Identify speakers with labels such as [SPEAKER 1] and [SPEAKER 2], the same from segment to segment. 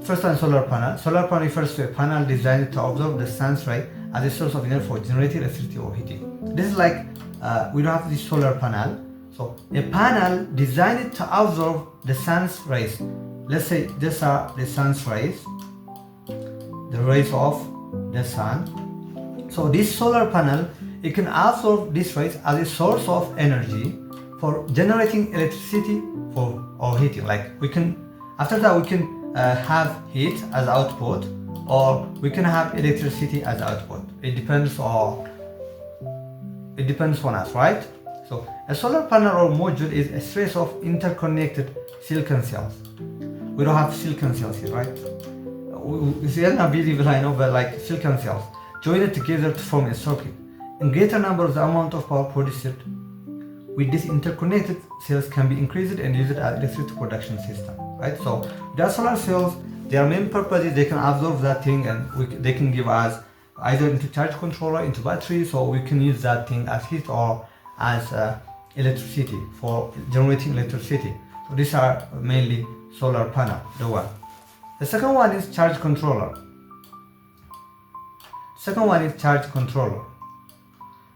[SPEAKER 1] First one, solar panel. Solar panel refers to a panel designed to absorb the sun's ray as a source of energy for generating electricity or heating. This is like we don't have this solar panel. So a panel designed to absorb the sun's rays. Let's say these are the sun's rays, the rays of the sun. So this solar panel, it can absorb these rays as a source of energy for generating electricity for or heating. Like we can, after that we can have heat as output, or we can have electricity as output. It depends on us, right? So a solar panel or module is a series of interconnected silicon cells. We don't have silicon cells here, right? It's not visible, I know, but like silicon cells joined together to form a circuit. In greater number of the amount of power produced with these interconnected cells can be increased and used as electricity production system, right? So the solar cells, their main purpose is they can absorb that thing, and they can give us either into charge controller, into battery, so we can use that thing as heat or as electricity for generating electricity. So these are mainly solar panel, the one. The second one is charge controller.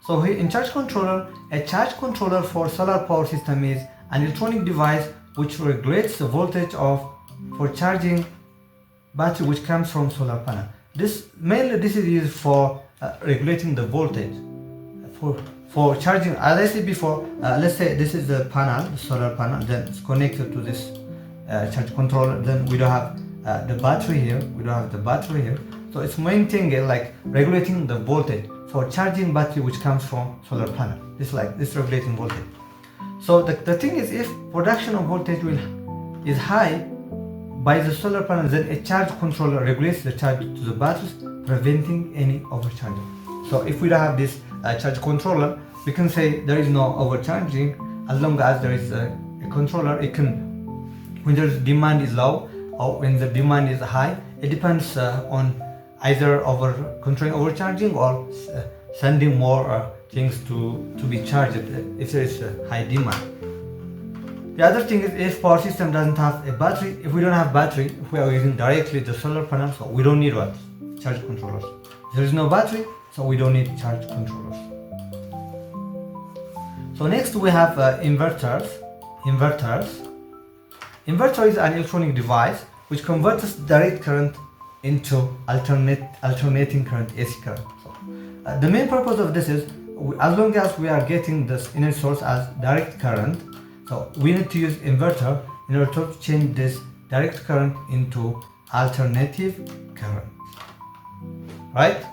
[SPEAKER 1] So here in charge controller, a charge controller for solar power system is an electronic device which regulates the voltage for charging battery which comes from solar panel. This is used for regulating the voltage for charging. As I said before, let's say this is the panel, the solar panel, then it's connected to this charge controller. Then we don't have the battery here. So it's main thing is like regulating the voltage for charging battery which comes from solar panel. This regulating voltage. So the thing is, if production of voltage is high by the solar panel, then a charge controller regulates the charge to the batteries, preventing any overcharging. So if we don't have this charge controller, we can say there is no overcharging as long as there is a controller. It can, when the demand is low or when the demand is high, it depends on either controlling overcharging or sending more things to be charged if there is a high demand. The other thing is, if power system doesn't have a battery, if we don't have battery, if we are using directly the solar panel, so we don't need what? Charge controllers. If there is no battery, so we don't need charge controllers. So next we have inverters. Inverter is an electronic device which converts direct current into alternating current, AC current. So, the main purpose of this is, as long as we are getting this energy source as direct current, so we need to use inverter in order to change this direct current into alternative current, right?